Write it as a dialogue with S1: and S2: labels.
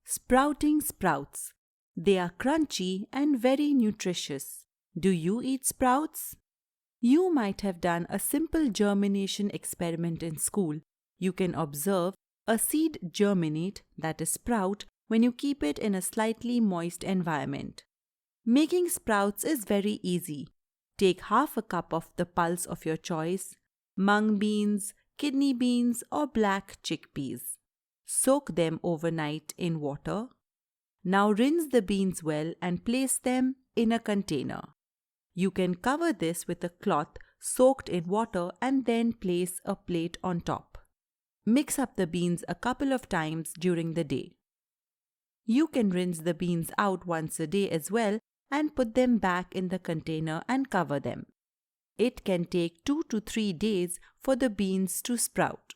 S1: Sprouting sprouts. They are crunchy and very nutritious. Do you eat sprouts? You might have done a simple germination experiment in school. You can observe a seed germinate, that is sprout, when you keep it in a slightly moist environment. Making sprouts is very easy. Take half a cup of the pulse of your choice, mung beans, kidney beans or black chickpeas. Soak them overnight in water. Now rinse the beans well and place them in a container. You can cover this with a cloth soaked in water and then place a plate on top. Mix up the beans a couple of times during the day. You can rinse the beans out once a day as well and put them back in the container and cover them. It can take 2 to 3 days for the beans to sprout.